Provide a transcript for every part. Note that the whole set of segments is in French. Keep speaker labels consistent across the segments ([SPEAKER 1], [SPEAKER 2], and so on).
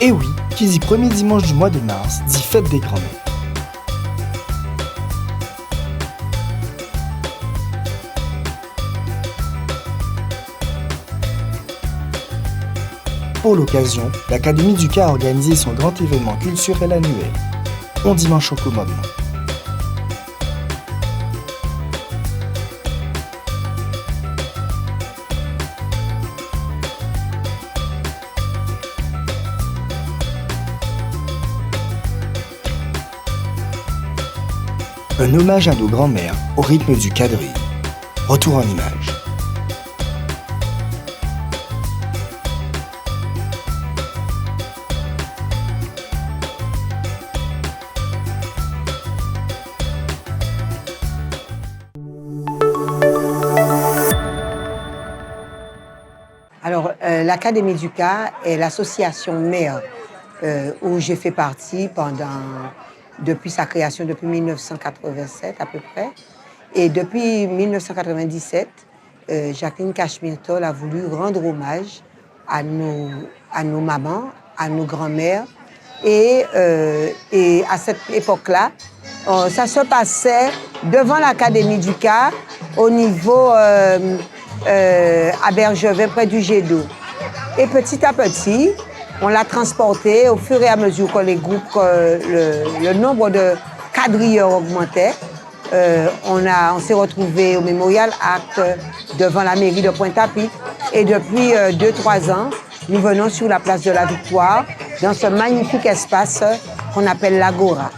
[SPEAKER 1] Et oui, qui dit premier dimanche du mois de mars, dit fête des grands-mères. Pour l'occasion, l'Académie du Ca a organisé son grand événement culturel annuel, On Dimanche au commandement. Un hommage à nos grands-mères au rythme du quadrille. Retour en images.
[SPEAKER 2] Alors, l'Académie du Ca est l'association mère où j'ai fait partie depuis sa création, depuis 1987 à peu près. Et depuis 1997, Jacqueline Cashmere-Toll a voulu rendre hommage à nos mamans, à nos grands-mères. Et à cette époque-là, ça se passait devant l'Académie du Ca, au niveau à Bergevin, près du jet d'eau. Et petit à petit, on l'a transporté au fur et à mesure que le nombre de quadrilleurs augmentait. On s'est retrouvé au Mémorial Act devant la mairie de Pointe-à-Pitre. Et depuis 2-3 ans, nous venons sur la place de la Victoire, dans ce magnifique espace qu'on appelle l'Agora.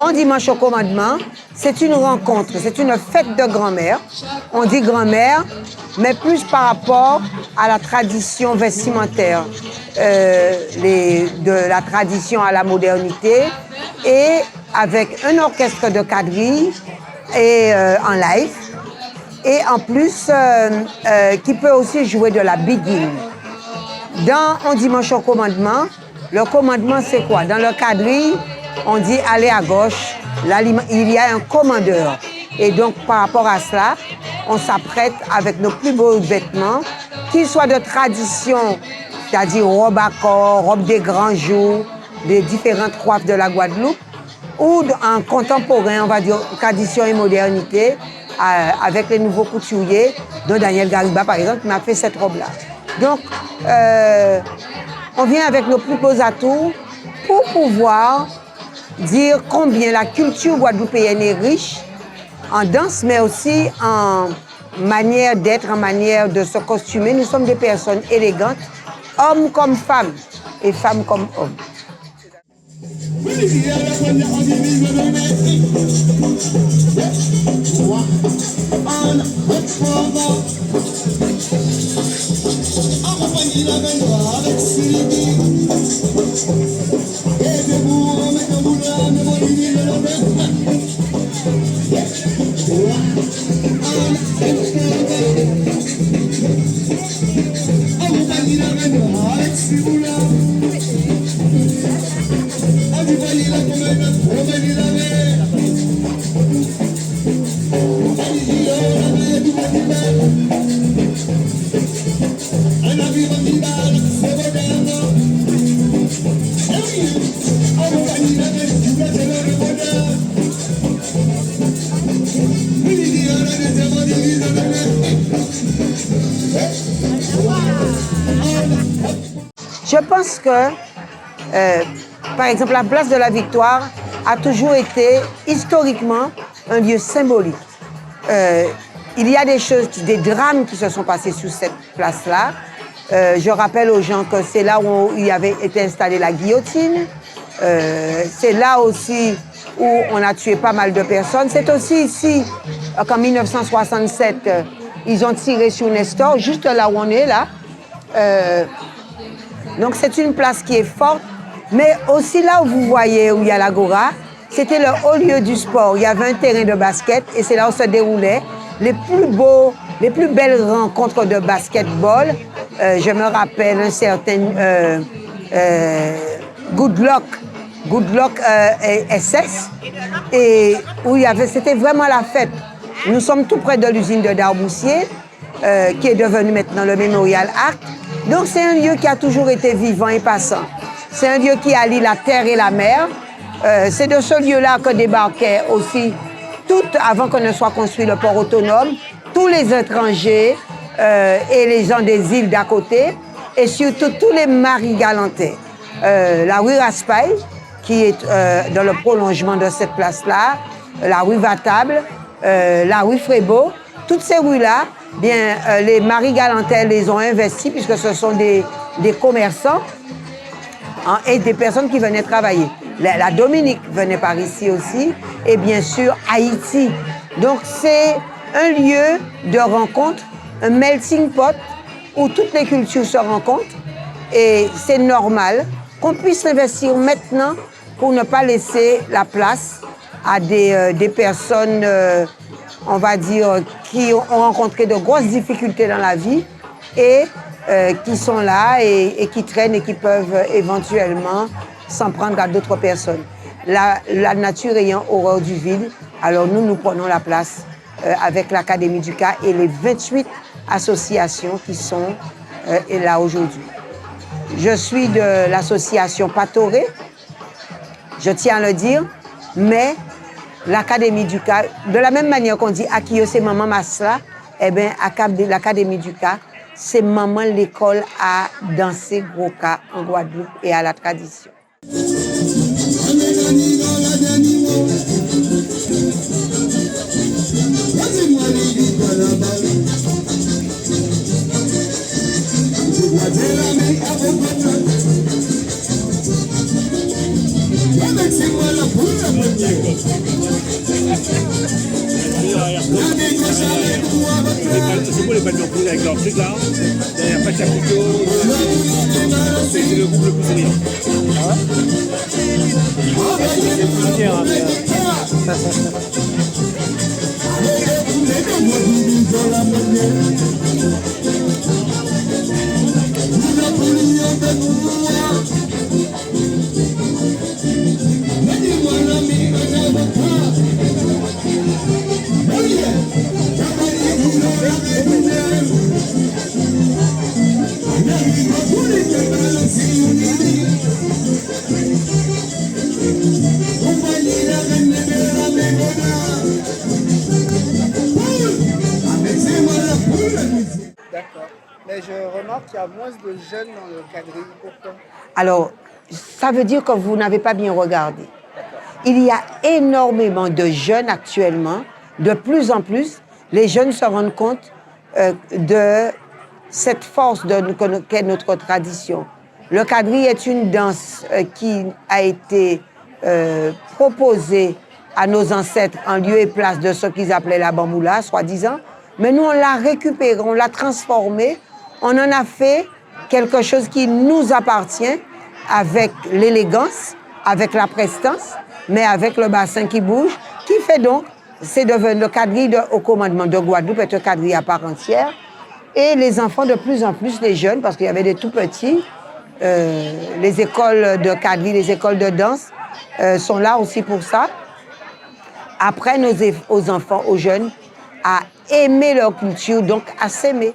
[SPEAKER 2] On Dimanche au commandement, c'est une rencontre, c'est une fête de grand-mère. On dit grand-mère, mais plus par rapport à la tradition vestimentaire, de la tradition à la modernité, et avec un orchestre de quadrille et en live, et en plus qui peut aussi jouer de la biguine. Dans On Dimanche au commandement, le commandement c'est quoi? Dans le quadrille, on dit aller à gauche, là il y a un commandeur. Et donc par rapport à cela, on s'apprête avec nos plus beaux vêtements, qu'ils soient de tradition, c'est-à-dire robe à corps, robe des grands jours, des différentes coiffes de la Guadeloupe, ou en contemporain, on va dire tradition et modernité, avec les nouveaux couturiers, dont Daniel Gariba par exemple, qui m'a fait cette robe-là. Donc, on vient avec nos plus beaux atouts pour pouvoir dire combien la culture guadeloupéenne est riche en danse, mais aussi en manière d'être, en manière de se costumer. Nous sommes des personnes élégantes, hommes comme femmes, et femmes comme hommes. Je pense que, par exemple, la place de la Victoire a toujours été historiquement un lieu symbolique. Il y a des drames qui se sont passés sur cette place-là. Je rappelle aux gens que c'est là où il avait été installée la guillotine. C'est là aussi où on a tué pas mal de personnes. C'est aussi ici qu'en 1967, ils ont tiré sur Nestor, juste là où on est là. Donc c'est une place qui est forte, mais aussi là où vous voyez où il y a l'Agora, c'était le haut lieu du sport. Il y avait un terrain de basket et c'est là où se déroulaient les plus belles rencontres de basketball. Je me rappelle un certain Good Luck SS, et où c'était vraiment la fête. Nous sommes tout près de l'usine de Darboussier, qui est devenue maintenant le Memorial Arc. Donc c'est un lieu qui a toujours été vivant et passant. C'est un lieu qui allie la terre et la mer. C'est de ce lieu-là que débarquaient aussi, avant qu'on ne soit construit le port autonome, tous les étrangers et les gens des îles d'à côté, et surtout tous les maris galantais. La rue Raspail, qui est dans le prolongement de cette place-là, la rue Vatable, la rue Frébeau, toutes ces rues-là, bien, les maris galantais les ont investis puisque ce sont des commerçants et des personnes qui venaient travailler. La Dominique venait par ici aussi, et bien sûr Haïti. Donc c'est un lieu de rencontre, un melting pot où toutes les cultures se rencontrent, et c'est normal qu'on puisse investir maintenant pour ne pas laisser la place à des personnes, on va dire, qui ont rencontré de grosses difficultés dans la vie et qui sont là et qui traînent et qui peuvent éventuellement s'en prendre à d'autres personnes. La nature ayant horreur du vide, alors nous prenons la place avec l'Académie du Cas et les 28 associations qui sont là aujourd'hui. Je suis de l'association Patoré, je tiens à le dire, mais l'Académie du Cas, de la même manière qu'on dit Akiyo c'est maman Masla, eh bien l'Académie du Cas, c'est maman l'école à danser gros cas en Guadeloupe et à la tradition.
[SPEAKER 3] C'est quoi les ballons prises avec leur truc là? Derrière pas Chapiteau, c'est le groupe le plus souriant.
[SPEAKER 1] D'accord. Mais je remarque qu'il y a moins de jeunes dans le quadrille, pourtant.
[SPEAKER 2] Alors, ça veut dire que vous n'avez pas bien regardé. Il y a énormément de jeunes actuellement, de plus en plus, les jeunes se rendent compte de cette force qu'est notre tradition. Le quadrille est une danse qui a été proposée à nos ancêtres en lieu et place de ce qu'ils appelaient la bamboula, soi-disant. Mais nous, on l'a récupérée, on l'a transformée, on en a fait quelque chose qui nous appartient avec l'élégance, avec la prestance, mais avec le bassin qui bouge, qui fait donc, c'est devenu le quadrille au commandement de Guadeloupe, est un quadrille à part entière. Et les enfants, de plus en plus, les jeunes, parce qu'il y avait des tout petits, les écoles de quadrille, les écoles de danse sont là aussi pour ça. Apprennent aux enfants, aux jeunes, à aimer leur culture, donc à s'aimer.